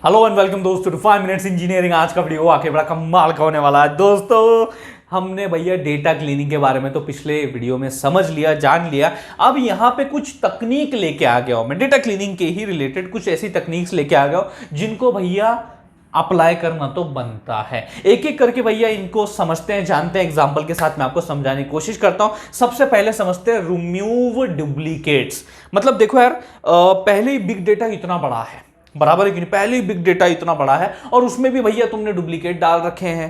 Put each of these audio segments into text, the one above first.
Hello and welcome दोस्तों to 5 minutes engineering. आज का वीडियो आके बड़ा कमाल का होने वाला है दोस्तों। हमने भैया डेटा क्लीनिंग के बारे में तो पिछले वीडियो में समझ लिया, जान लिया। अब यहाँ पे कुछ तकनीक लेके आ गया हूं मैं, डेटा क्लीनिंग के ही रिलेटेड कुछ ऐसी तकनीक्स लेके आ गया हूं जिनको भैया अप्लाई करना तो बनता है। एक एक करके भैया इनको समझते हैं, जानते हैं। एग्जांपल के साथ मैं आपको समझाने की कोशिश करता हूं। सबसे पहले समझते हैं रिमूव डुप्लीकेट्स। मतलब देखो यार, पहले ही बिग डेटा इतना बड़ा है, बराबर है कि नहीं? पहले ही बिग डेटा इतना बड़ा है और उसमें भी भैया तुमने डुप्लीकेट डाल रखे हैं।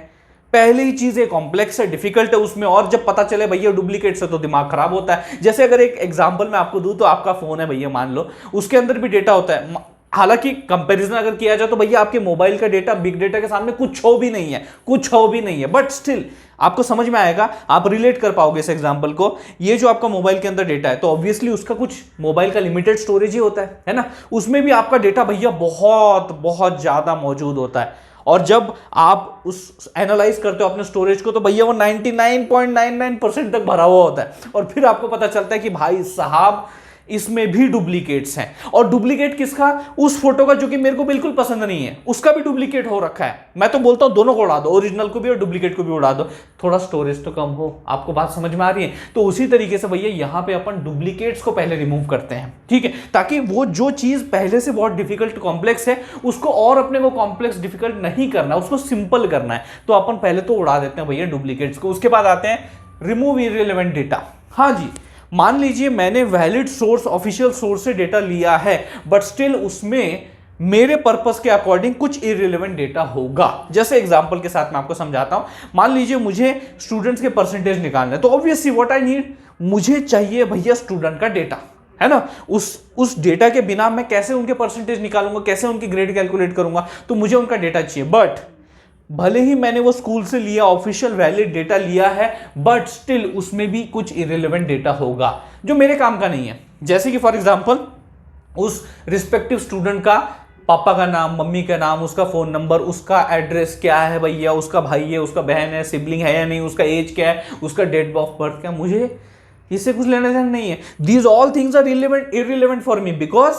पहले ही चीजें कॉम्प्लेक्स है, डिफिकल्ट है उसमें, और जब पता चले भैया डुप्लीकेट से तो दिमाग खराब होता है। जैसे अगर एक एग्जांपल मैं आपको दूं तो आपका फोन है भैया, मान लो उसके अंदर भी डेटा होता है। हालांकि कंपैरिजन अगर किया जाए तो भैया आपके मोबाइल का डेटा बिग डेटा के सामने कुछ हो भी नहीं है, कुछ हो भी नहीं है, बट स्टिल आपको समझ में आएगा, आप रिलेट कर पाओगे इस एग्जांपल को। ये जो आपका मोबाइल के अंदर डेटा है तो ऑब्वियसली उसका कुछ मोबाइल का लिमिटेड स्टोरेज ही होता है ना। उसमें भी आपका डेटा भैया बहुत बहुत ज्यादा मौजूद होता है। और जब आप उस एनालाइज करते हो अपने स्टोरेज को तो भैया वो 99.99% तक भरा हुआ होता है। और फिर आपको पता चलता है कि भाई साहब इसमें भी डुप्लीकेट्स हैं। और डुप्लीकेट किसका? उस फोटो का जो कि मेरे को बिल्कुल पसंद नहीं है, उसका भी डुप्लीकेट हो रखा है। मैं तो बोलता हूं दोनों को उड़ा दो, ओरिजिनल को भी और डुप्लीकेट को भी उड़ा दो, थोड़ा स्टोरेज तो कम हो। आपको बात समझ में आ रही है? तो उसी तरीके से भैया यहां पे अपन डुप्लीकेट्स को पहले रिमूव करते हैं, ठीक है, ताकि वो जो चीज पहले से बहुत डिफिकल्ट कॉम्प्लेक्स है उसको और अपने को कॉम्प्लेक्स डिफिकल्ट नहीं करना, उसको सिंपल करना है। तो अपन पहले तो उड़ा देते हैं भैया डुप्लीकेट्स को। उसके बाद आते हैं रिमूव इररिलेवेंट डेटा। हाँ जी, मान लीजिए मैंने वैलिड सोर्स, ऑफिशियल सोर्स से डेटा लिया है, बट स्टिल उसमें मेरे पर्पस के अकॉर्डिंग कुछ इररिलेवेंट डेटा होगा। जैसे एग्जांपल के साथ मैं आपको समझाता हूं। मान लीजिए मुझे स्टूडेंट्स के परसेंटेज निकालना है, तो ऑब्वियसली व्हाट आई नीड, मुझे चाहिए भैया स्टूडेंट का डेटा, है ना। उस डेटा के बिना मैं कैसे उनके परसेंटेज निकालूंगा, कैसे उनकी ग्रेड कैलकुलेट करूंगा? तो मुझे उनका डेटा चाहिए। बट भले ही मैंने वो स्कूल से लिया, ऑफिशियल वैलिड डेटा लिया है, बट स्टिल उसमें भी कुछ इररिलेवेंट डेटा होगा जो मेरे काम का नहीं है। जैसे कि फॉर एग्जांपल उस रिस्पेक्टिव स्टूडेंट का पापा का नाम, मम्मी का नाम, उसका फोन नंबर, उसका एड्रेस क्या है भैया, उसका भाई है, उसका बहन है, सिबलिंग है या नहीं, उसका एज क्या है, उसका डेट ऑफ बर्थ क्या, मुझे इससे कुछ लेना देना नहीं है। These all things are irrelevant for me, because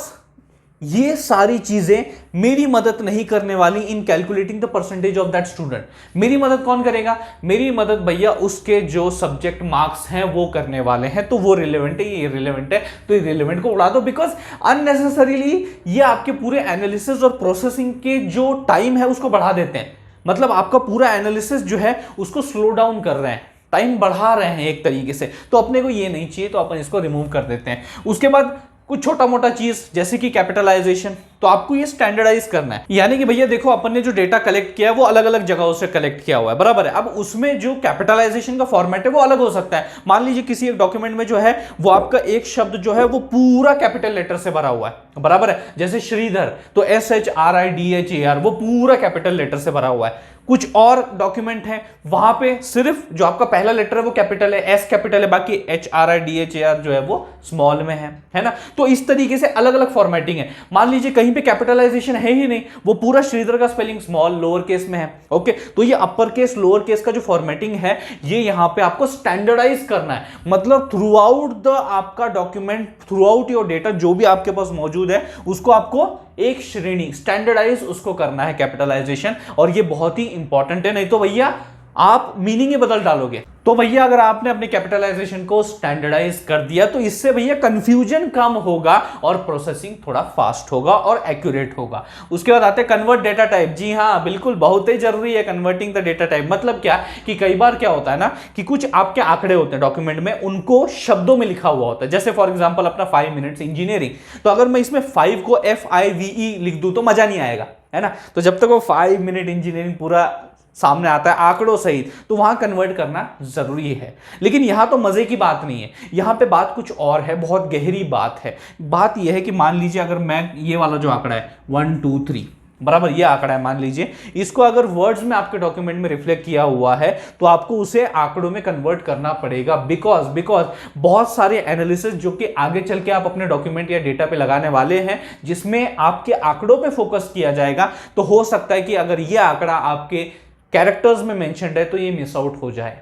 ये सारी चीजें मेरी मदद नहीं करने वाली in calculating the percentage of that student. मेरी मदद कौन करेगा? मेरी मदद भैया उसके जो सब्जेक्ट मार्क्स हैं वो करने वाले हैं। तो वो रिलेवेंट है, ये इररिलेवेंट है, तो इररिलेवेंट को उड़ा दो। बिकॉज अननेसेसरीली ये आपके पूरे एनालिसिस और प्रोसेसिंग के जो टाइम है उसको बढ़ा देते हैं। मतलब आपका पूरा एनालिसिस जो है उसको स्लो डाउन कर रहे हैं, टाइम बढ़ा रहे हैं एक तरीके से। तो अपने को ये नहीं चाहिए, तो अपन इसको रिमूव कर देते हैं। उसके बाद कुछ छोटा मोटा चीज जैसे कि कैपिटलाइजेशन, तो आपको ये स्टैंडर्डाइज करना है। यानी कि भैया देखो, अपन ने जो डेटा कलेक्ट किया है वो अलग अलग जगहों से कलेक्ट किया हुआ है, बराबर है। अब उसमें जो कैपिटलाइजेशन का फॉर्मेट है वो अलग हो सकता है। मान लीजिए किसी एक डॉक्यूमेंट में जो है वो आपका एक शब्द जो है वो पूरा कैपिटल लेटर से भरा हुआ है, बराबर है। जैसे श्रीधर, तो SHRIDHAR वो पूरा कैपिटल लेटर से भरा हुआ है। कुछ और डॉक्यूमेंट है वहां पे सिर्फ जो आपका पहला लेटर है वो कैपिटल है, S कैपिटल है, बाकी HRIDHAR जो है वो स्मॉल में है ना। तो इस तरीके से अलग अलग फॉर्मेटिंग है। मान लीजिए कहीं पे कैपिटलाइजेशन है ही नहीं, वो पूरा श्रीधर का स्पेलिंग स्मॉल लोअर केस में है, ओके, तो ये अपर केस लोअर केस का जो फॉर्मेटिंग है ये यहां पे आपको स्टैंडर्डाइज करना है। मतलब थ्रू आउट द आपका document, through out your data जो भी आपके पास मौजूद है उसको आपको एक श्रेणी स्टैंडर्डाइज उसको करना है, कैपिटलाइजेशन। और ये बहुत ही इंपॉर्टेंट है, नहीं तो भैया आप मीनिंग ही बदल डालोगे। तो भैया अगर आपने अपने कैपिटलाइजेशन को स्टैंडर्डाइज कर दिया तो इससे भैया कंफ्यूजन कम होगा और प्रोसेसिंग थोड़ा फास्ट होगा और एक्यूरेट होगा। उसके बाद आते हैं कन्वर्ट डेटा टाइप। जी हाँ, बिल्कुल बहुत ही जरूरी है कन्वर्टिंग द डेटा टाइप। मतलब क्या कि कई बार क्या होता है ना कि कुछ आपके आंकड़े होते हैं डॉक्यूमेंट में, उनको शब्दों में लिखा हुआ होता है। जैसे फॉर एग्जाम्पल अपना 5 मिनट्स इंजीनियरिंग, तो अगर मैं इसमें 5 को FIVE लिख दूं तो मजा नहीं आएगा, है ना। तो जब तक वो 5 मिनट इंजीनियरिंग पूरा सामने आता है आंकड़ों सहित, तो वहां कन्वर्ट करना जरूरी है। लेकिन यहां तो मजे की बात नहीं है, यहां पे बात कुछ और है, बहुत गहरी बात है। बात यह है कि मान लीजिए अगर मैं ये वाला जो आंकड़ा है 1 2 3, बराबर, ये आंकड़ा है, मान लीजिए इसको अगर वर्ड्स में आपके डॉक्यूमेंट में रिफ्लेक्ट किया हुआ है तो आपको उसे आंकड़ों में कन्वर्ट करना पड़ेगा। बिकॉज बहुत सारे एनालिसिस जो कि आगे चल के आप अपने डॉक्यूमेंट या डेटा पे लगाने वाले हैं जिसमें आपके आंकड़ों पे फोकस किया जाएगा, तो हो सकता है कि अगर ये आंकड़ा आपके कैरेक्टर्स में मेंशन्ड है तो ये मिस आउट हो जाए।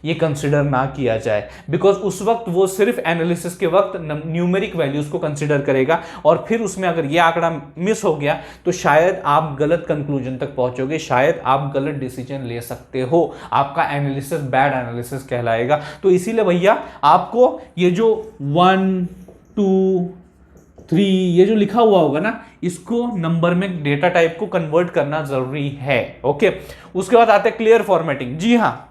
ये कंसिडर ना किया जाए, बिकॉज उस वक्त वो सिर्फ एनालिसिस के वक्त न्यूमेरिक वैल्यूज को कंसिडर करेगा और फिर उसमें अगर ये आंकड़ा मिस हो गया तो शायद आप गलत कंक्लूजन तक पहुंचोगे, शायद आप गलत डिसीजन ले सकते हो, आपका एनालिसिस बैड एनालिसिस कहलाएगा। तो इसीलिए भैया आपको ये जो 1 2 3 ये जो लिखा हुआ होगा ना, इसको नंबर में डेटा टाइप को कन्वर्ट करना जरूरी है। ओके, उसके बाद आते हैं क्लियर फॉर्मेटिंग। जी हाँ,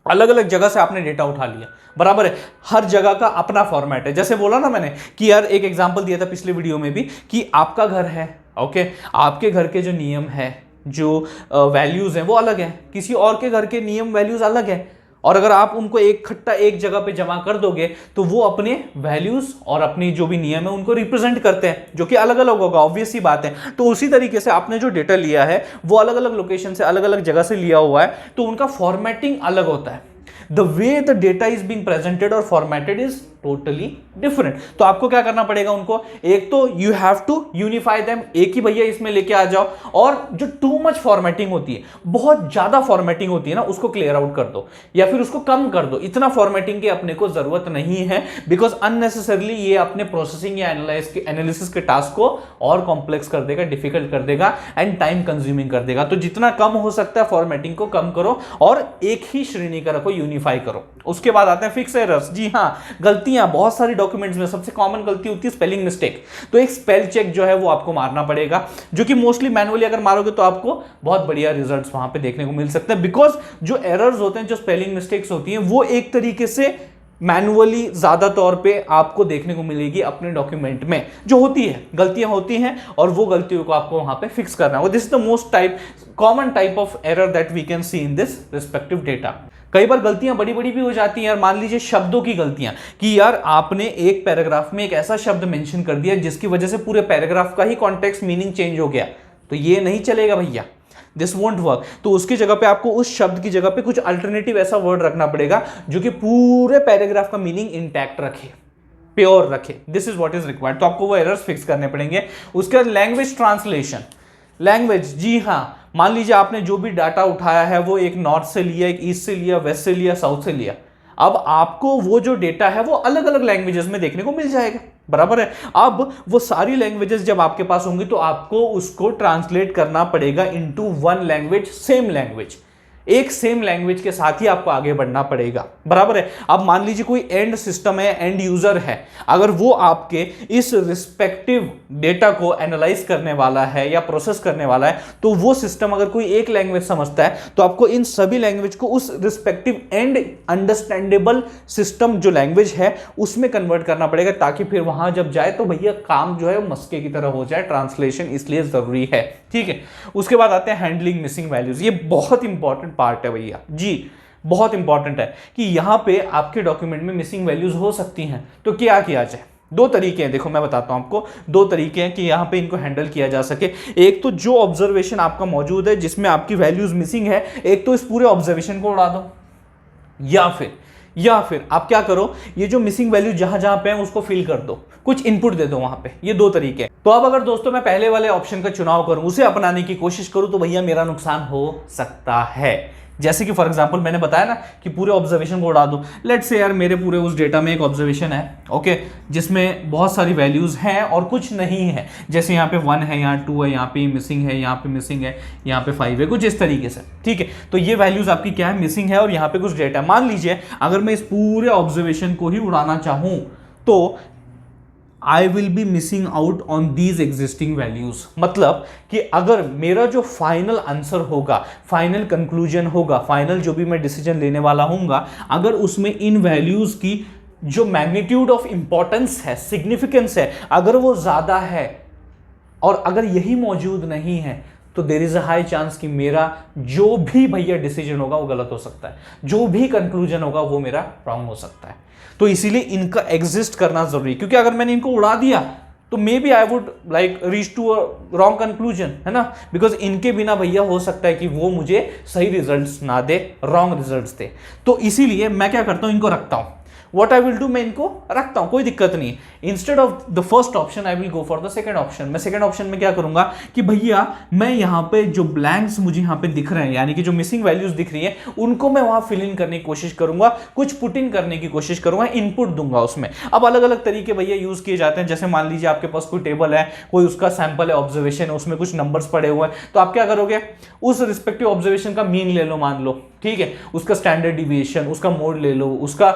अलग अलग जगह से आपने डेटा उठा लिया, बराबर है, हर जगह का अपना फॉर्मेट है। जैसे बोला ना मैंने कि यार एक एग्जांपल दिया था पिछले वीडियो में भी कि आपका घर है, ओके, आपके घर के जो नियम है, जो वैल्यूज हैं वो अलग है, किसी और के घर के नियम वैल्यूज अलग है, और अगर आप उनको इकट्ठा एक जगह पे जमा कर दोगे तो वो अपने वैल्यूज और अपनी जो भी नियम है उनको रिप्रेजेंट करते हैं, जो कि अलग अलग होगा, ऑब्वियस सी बात है। तो उसी तरीके से आपने जो डेटा लिया है वो अलग अलग लोकेशन से, अलग अलग जगह से लिया हुआ है, तो उनका फॉर्मेटिंग अलग होता है। The way the data is being presented और फॉर्मेटेड इज टोटली डिफरेंट। तो आपको क्या करना पड़ेगा, उनको एक तो you have to unify them, एक ही भैया इसमें लेके आ जाओ, और जो टू मच फॉर्मेटिंग होती है, बहुत ज्यादा फॉर्मेटिंग होती है ना, उसको क्लियर आउट कर दो या फिर उसको कम कर दो। इतना फॉर्मेटिंग की अपने को जरूरत नहीं है, बिकॉज अननेसेसरली ये अपने प्रोसेसिंग या एनालिसिस के टास्क को और कॉम्प्लेक्स कर देगा, डिफिकल्ट कर देगा एंड टाइम कंज्यूमिंग कर देगा। तो जितना कम हो सकता है फॉर्मेटिंग को कम करो और एक ही श्रेणी का रखो, यूनिफाई करो। उसके बाद आते हैं फिक्स एरर्स। जी हाँ, गलतियां बहुत सारी डॉक्यूमेंट्स में सबसे कॉमन गलती होती है स्पेलिंग मिस्टेक। तो एक स्पेल चेक जो है वो आपको मारना पड़ेगा, जो कि मोस्टली मैनुअली अगर मारोगे तो आपको बहुत बढ़िया रिजल्ट्स वहां पे देखने को मिल सकते हैं, बिकॉज जो एरर्स होते हैं, जो स्पेलिंग मिस्टेक्स होती हैं, वो एक तरीके से मैनुअली ज्यादा तौर पे आपको देखने को मिलेगी अपने डॉक्यूमेंट में, जो होती है, गलतियां होती हैं और वो गलतियों को आपको वहां पे फिक्स करना है। This is the most common type of error that we can see in this respective data. कई बार गलतियां बड़ी बड़ी भी हो जाती हैं यार, मान लीजिए शब्दों की गलतियां, कि यार आपने एक पैराग्राफ में एक ऐसा शब्द मेंशन कर दिया जिसकी वजह से पूरे पैराग्राफ का ही कॉन्टेक्स्ट मीनिंग चेंज हो गया, तो ये नहीं चलेगा भैया, दिस वोंट वर्क। तो उसकी जगह पे आपको उस शब्द की जगह पे कुछ अल्टरनेटिव ऐसा वर्ड रखना पड़ेगा जो कि पूरे पैराग्राफ का मीनिंग इंटैक्ट रखे, प्योर रखे। This is what is required. तो आपको वो एरर्स फिक्स करने पड़ेंगे। उसके बाद लैंग्वेज ट्रांसलेशन। लैंग्वेज, जी हाँ, मान लीजिए आपने जो भी डाटा उठाया है वो एक नॉर्थ से लिया, एक ईस्ट से लिया, वेस्ट से लिया, साउथ से लिया, अब आपको वो जो डेटा है वो अलग अलग लैंग्वेजेस में देखने को मिल जाएगा, बराबर है। अब वो सारी लैंग्वेजेस जब आपके पास होंगी तो आपको उसको ट्रांसलेट करना पड़ेगा into one language, same language, एक सेम लैंग्वेज के साथ ही आपको आगे बढ़ना पड़ेगा, बराबर है। अब मान लीजिए कोई एंड सिस्टम है, एंड यूजर है, अगर वो आपके इस रिस्पेक्टिव डेटा को एनालाइज करने वाला है या प्रोसेस करने वाला है, तो वो सिस्टम अगर कोई एक लैंग्वेज समझता है तो आपको इन सभी लैंग्वेज को उस रिस्पेक्टिव एंड अंडरस्टैंडेबल सिस्टम जो लैंग्वेज है उसमें कन्वर्ट करना पड़ेगा, ताकि फिर वहां जब जाए तो भैया काम जो है मस्के की तरह हो जाए। ट्रांसलेशन इसलिए जरूरी है, ठीक है। उसके बाद आते हैं हैंडलिंग मिसिंग वैल्यूज। ये बहुत इंपॉर्टेंट पार्ट है भैया जी, बहुत इंपॉर्टेंट है कि यहां पे आपके डॉक्यूमेंट में मिसिंग वैल्यूज हो सकती हैं, तो क्या किया जाए। दो तरीके हैं, देखो मैं बताता हूं आपको, दो तरीके हैं कि यहां पे इनको हैंडल किया जा सके। एक तो जो ऑब्जर्वेशन आपका मौजूद है जिसमें आपकी वैल्यूज मिसिंग है, एक तो इस पूरे ऑब्जर्वेशन को उड़ा दो, या फिर आप क्या करो, ये जो मिसिंग वैल्यू जहां जहां पे है उसको फिल कर दो, कुछ इनपुट दे दो वहां पे। ये दो तरीके हैं। तो अब अगर दोस्तों मैं पहले वाले ऑप्शन का चुनाव करूं, उसे अपनाने की कोशिश करूं, तो भैया मेरा नुकसान हो सकता है। जैसे कि फॉर एग्जांपल मैंने बताया ना कि पूरे ऑब्जर्वेशन को उड़ा दो। लेट्स से यार मेरे पूरे उस डेटा में एक ऑब्जर्वेशन है, ओके, जिसमें बहुत सारी वैल्यूज हैं और कुछ नहीं है, जैसे यहाँ पे 1 है, यहाँ 2 है, यहाँ पे मिसिंग है, यहाँ पे मिसिंग है, यहाँ पे 5 है, कुछ इस तरीके से, ठीक है। तो ये वैल्यूज आपकी क्या है, मिसिंग है, और यहाँ पे कुछ डेटा। मान लीजिए अगर मैं इस पूरे ऑब्जर्वेशन को ही उड़ाना चाहूं तो I will be missing out on these existing values। मतलब कि अगर मेरा जो फाइनल आंसर होगा, फाइनल कंक्लूजन होगा, फाइनल जो भी मैं डिसीजन लेने वाला हूंगा, अगर उसमें इन वैल्यूज की जो मैग्नीट्यूड ऑफ इंपॉर्टेंस है, सिग्निफिकेंस है, अगर वो ज्यादा है और अगर यही मौजूद नहीं है, तो there is a high chance कि मेरा जो भी भैया डिसीजन होगा वो गलत हो सकता है, जो भी कंक्लूजन होगा वो मेरा रॉन्ग हो सकता है। तो इसीलिए इनका एग्जिस्ट करना जरूरी है, क्योंकि अगर मैंने इनको उड़ा दिया तो maybe I would like reach to a wrong conclusion, है ना, बिकॉज इनके बिना भैया हो सकता है कि वो मुझे सही रिजल्ट्स ना दे, रॉन्ग रिजल्ट्स दे। तो इसीलिए मैं क्या करता हूं, इनको रखता हूं। व्हाट आई विल डू, मैं इनको रखता हूं, कोई दिक्कत नहीं। Instead of the first option I will go for the second option. मैं सेकंड ऑप्शन में क्या करूंगा कि भैया मैं यहां पे जो ब्लैंक्स मुझे यहां पे दिख रहे हैं, यानी कि जो मिसिंग वैल्यूज दिख रही है, उनको मैं वहां फिल इन करने की कोशिश करूंगा, कुछ पुट इन करने की कोशिश करूंगा, इनपुट दूंगा उसमें। अब अलग अलग तरीके भैया यूज किए जाते हैं। जैसे मान लीजिए आपके पास कोई टेबल है, कोई उसका सैंपल है, ऑब्जर्वेशन है, उसमें कुछ नंबर्स पड़े हुए हैं, तो आप क्या करोगे, उस रिस्पेक्टिव ऑब्जर्वेशन का मीन ले लो, मान लो, ठीक है, उसका स्टैंडर्ड डिविएशन, उसका मोड ले लो, उसका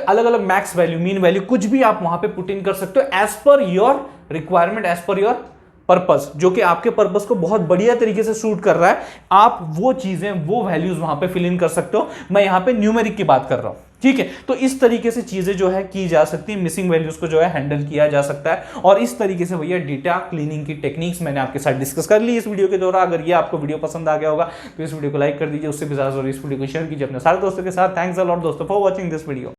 अलग अलग मैक्स वैल्यू, मीन वैल्यू, कुछ भी आप वहां पे पुट इन कर सकते हो as per your requirement, as per your purpose, जो कि आपके पर्पस को बहुत बढ़िया तरीके से सूट कर रहा है। आप वो चीजें, वो वैल्यूज वहां पे फिल इन कर सकते हो। मैं यहां पे न्यूमेरिक की बात कर रहा हूं, ठीक है। तो इस तरीके से चीजें जो है की जा सकती है, मिसिंग वैल्यूज को जो है हैंडल किया जा सकता है। और इस तरीके से भैया डेटा क्लीनिंग की टेक्निक्स मैंने आपके साथ डिस्कस कर ली इस वीडियो के दौरान। अगर ये आपको वीडियो पसंद आ गया होगा तो इस वीडियो को लाइक कर दीजिए, उससे भी ज्यादा इस वीडियो को शेयर कीजिए अपने सारे दोस्तों के साथ। थैंक्स अ लॉट दोस्तों फॉर वॉचिंग दिस वीडियो।